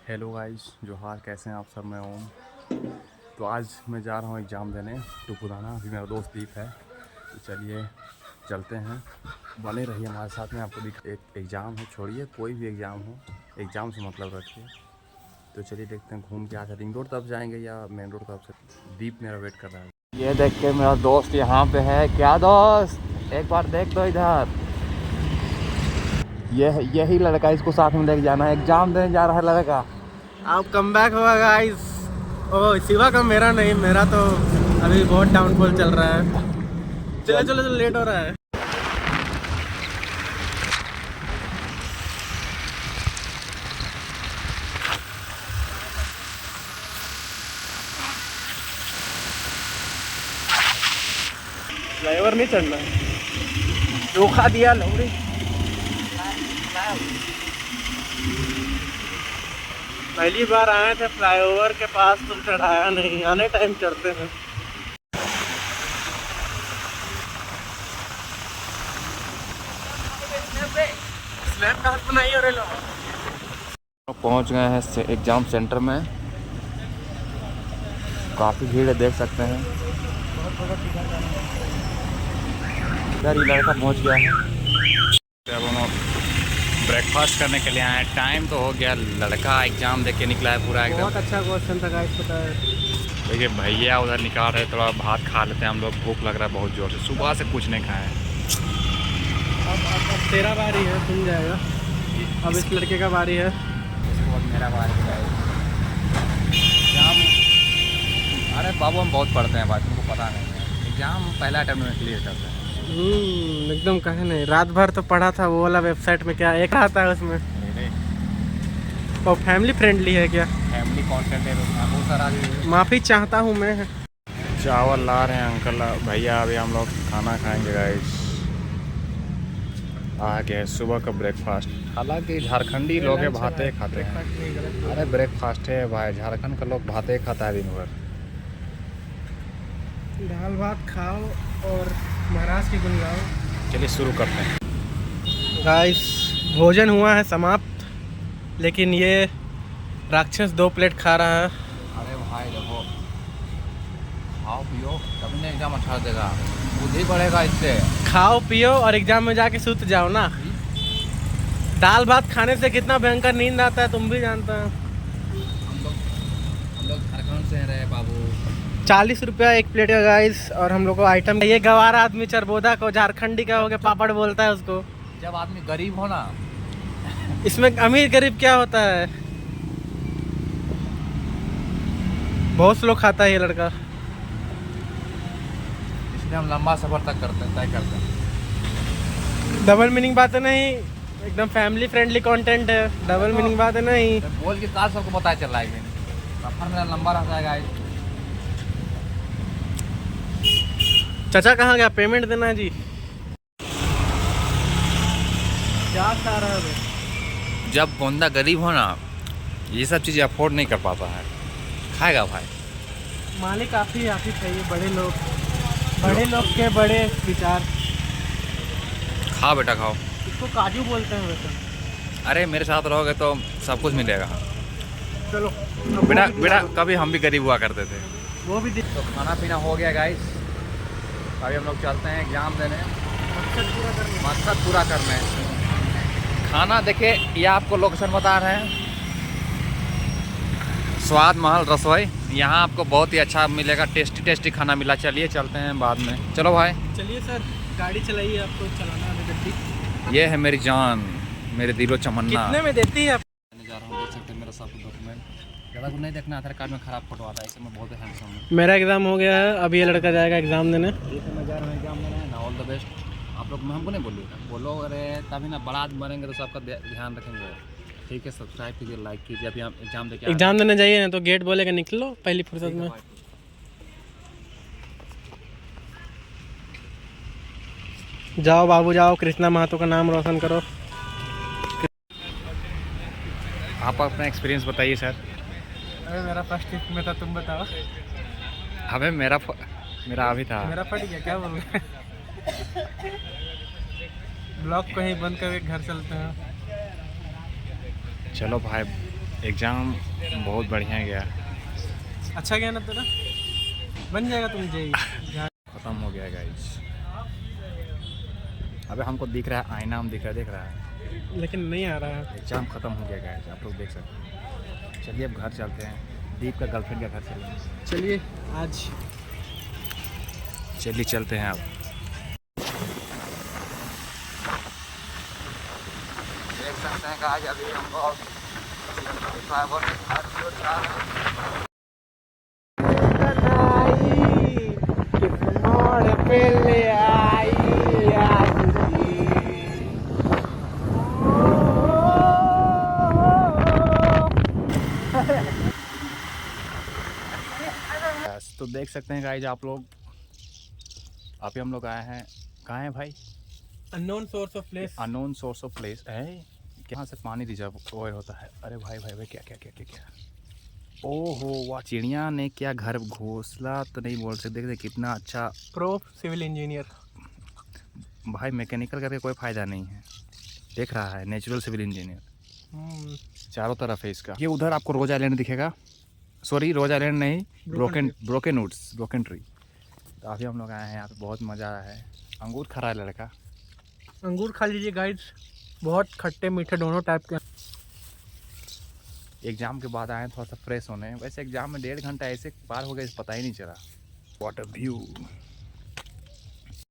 Hello guys, जोहार। कैसे हैं आप सब? मैं ओम। तो आज मैं जा रहा हूँ एग्ज़ाम देने टुपुराना। अभी मेरा दोस्त दीप है, तो चलिए चलते हैं। बने रहिए हमारे साथ में। आपको एक एग्ज़ाम है, छोड़िए कोई भी एग्ज़ाम हो, एग्ज़ाम से मतलब रखिए। तो चलिए देखते हैं घूम के आकर रिंग रोड तरफ जाएंगे या मेन रोड तरफ से। दीप मेरा वेट कर रहा है। ये देख के मेरा दोस्त यहाँ पे है। क्या दोस्त, एक बार देख दो इधर। यही लड़का, इसको साथ में लेके जाना है। एग्ज़ाम देने जा रहा है लड़का। अब कम बैक हुआ गाइस। ओ शिवा का, मेरा नहीं, मेरा तो अभी बहुत डाउनफॉल चल रहा है। चलो चलो चलो, लेट हो रहा है। फ्लाईओवर नहीं चढ़ना, धोखा दिया लोरी। पहली बार आए थे फ्लाईओवर के पास, तुम चढ़ाया नहीं। आने टाइम चढ़ते हैं। स्लैब का हाथ बनाइए। और पहुंच गए हैं एग्ज़ाम सेंटर में। काफ़ी भीड़ है, देख सकते हैं। इधर ही लड़का पहुंच गया है। अब हम ब्रेकफास्ट करने के लिए आए हैं। टाइम तो हो गया, लड़का एग्ज़ाम दे के निकला है पूरा एकदम। बहुत अच्छा क्वेश्चन था गाइस, पता है। देखिए भैया उधर निकाल रहे, थोड़ा भात खा लेते हैं हम लोग। भूख लग रहा है बहुत ज़ोर से, सुबह से कुछ नहीं खाए हैं। अब तेरा बारी है, सुन जाएगा। अब इस लड़के का बारी है। इसके बाद मेरा बारी है। एग्ज़ाम, अरे बाबू हम बहुत पढ़ते हैं, बात तुमको पता नहीं है। एग्ज़ाम पहला अटेम्प्ट में क्लियर करते हैं। एकदम कहे नहीं। रात भर तो पढ़ा था वो वाला वेबसाइट में, क्या एक आता है उसमें। और फैमिली फ्रेंडली है क्या? फैमिली कंटेंट है बहुत सारा। माफ़ी चाहता हूँ मैं। चावल ला रहे हैं अंकल भैया। अभी हम लोग खाना खाएंगे गाइस। आ गया सुबह का ब्रेकफास्ट। हालांकि झारखंडी लोग हैं, भाते खाते हैं। अरे ब्रेकफास्ट है भाई, झारखंड का लोग भाते खाता है दिन भर। दाल भात खाओ और महाराज की गुन गाओ। चलिए शुरू करते हैं गाइस, भोजन हुआ है समाप्त, लेकिन ये राक्षस 2 प्लेट खा रहा है। अरे भाई देखो, खाओ पियो तब ना एग्जाम अच्छा देगा, बुद्धि बढ़ेगा इससे। खाओ पियो और एग्जाम में जाके सूत जाओ ना। दाल भात खाने से कितना भयंकर नींद आता है तुम भी जानते हो। हम लोग झारखंड से रहे बाबू। 40 रुपया एक प्लेट का गाइस। और हम लोग को आइटम, ये गवारा आदमी चरबोदा को झारखंडी का हो गया, पापड़ बोलता है उसको। जब आदमी गरीब हो ना, इसमें अमीर गरीब क्या होता है? बहुत से लोग खाता है ये लड़का। इसलिए हम लंबा सफर तक तय करते हैं। डबल मीनिंग बातें नहीं, एकदम फैमिली फ्रेंडली कंटेंट है। डबल मीनिंग बातें नहीं। बोल के काल सबको पता चल रहा है। सफर मेरा लंबा रहता है गाइस। चाचा कहाँ गया? पेमेंट देना है जी। क्या खा रहा है? जब बंदा गरीब हो ना, ये सब चीज़ें अफोर्ड नहीं कर पाता है, खाएगा भाई। मालिक आप ही चाहिए। बड़े लोग के बड़े विचार। खाओ बेटा खाओ। इसको काजू बोलते हैं वैसे। अरे मेरे साथ रहोगे तो सब कुछ मिलेगा। चलो बेटा कभी हम भी गरीब हुआ करते थे। वो भी तो खाना पीना हो गया गाइस। अभी हम लोग चलते हैं एग्ज़ाम देने, मकसद पूरा करने। खाना देखिए, ये आपको लोकेशन बता रहे हैं, स्वाद महल रसोई। यहाँ आपको बहुत ही अच्छा मिलेगा, टेस्टी खाना मिला। चलिए चलते हैं बाद में। चलो भाई चलिए सर, गाड़ी चलाइए। आपको चलाना है गड्डी। ये है मेरी जान, मेरे दिलो चमन्ना। कितने में देती है आप? जा रहा हूँ, देख सकते हैं मेरा सब डॉक्यूमेंट। ज़्यादा कुछ नहीं देखना, आधार कार्ड में ख़राब फोटो आता है, इससे मैं बहुत हैंडसम हूँ। मेरा एग्ज़ाम हो गया है, अभी ये लड़का जाएगा एग्ज़ाम देने। ये तो मैं जा रहा हूँ एग्जाम देने ना। All the best. आप लोग हमको नहीं बोलो, अरे तभी ना बड़ा आदमी बनेंगे तो सबका ध्यान रखेंगे। ठीक है, सब्सक्राइब कीजिए, लाइक कीजिए। अभी हम एग्जाम देके एग्ज़ाम देने जाइए ना तो गेट बोलेगा निकलो पहली फुर्सत में। जाओ बाबू जाओ, कृष्णा महतो का नाम रोशन करो। आप अपना एक्सपीरियंस बताइए सर। अरे मेरा फर्स्ट टिप में था, तुम बताओ। अबे मेरा अभी था। मेरा फट गया, क्या बोल रहे हैं? ब्लॉग को ही बंद करके घर चलते हैं। चलो भाई, एग्ज़ाम बहुत बढ़िया गया, अच्छा गया ना तेरा? बन जाएगा तुम जेई। ख़त्म हो गया गाइस। अबे हमको दिख रहा है, आईना हम दिख रहा है, लेकिन नहीं आ रहा है। एग्ज़ाम ख़त्म हो गया गाइस, आप लोग देख सकते हैं। चलिए अब घर चलते हैं, दीप का गर्लफ्रेंड का घर चलेंगे। चलिए आज चलिए चलते हैं अब। देख सकते हैं आज अभी हमको तो देख सकते हैं गाइज आप लोग, अभी हम लोग आए हैं, कहाँ हैं भाई? Unknown source of place. Unknown source of place है, यहाँ से पानी रिजर्व होता है। अरे भाई भाई भाई क्या क्या क्या क्या क्या, ओहो वाह, चिड़िया ने क्या घर घोंसला तो नहीं बोल सकते, देखते कितना अच्छा। प्रो सिविल इंजीनियर भाई मैकेनिकल करके कोई फ़ायदा नहीं है, देख रहा है नेचुरल सिविल इंजीनियर चारों तरफ है इसका। ये उधर आपको रोज आइलैंड दिखेगा, सॉरी रोज आइलैंड नहीं, ब्रोकन वुड्स, ब्रोकन ट्री। तो अभी हम लोग आए हैं यहाँ पे, बहुत मज़ा आया है। अंगूर खा रहा है लड़का, अंगूर खा लीजिए गाइस, बहुत खट्टे मीठे दोनों टाइप के। एग्ज़ाम के बाद आए हैं थोड़ा सा फ्रेश होने। वैसे एग्ज़ाम में 1.5 घंटा ऐसे पार हो गया पता ही नहीं चला। Water view.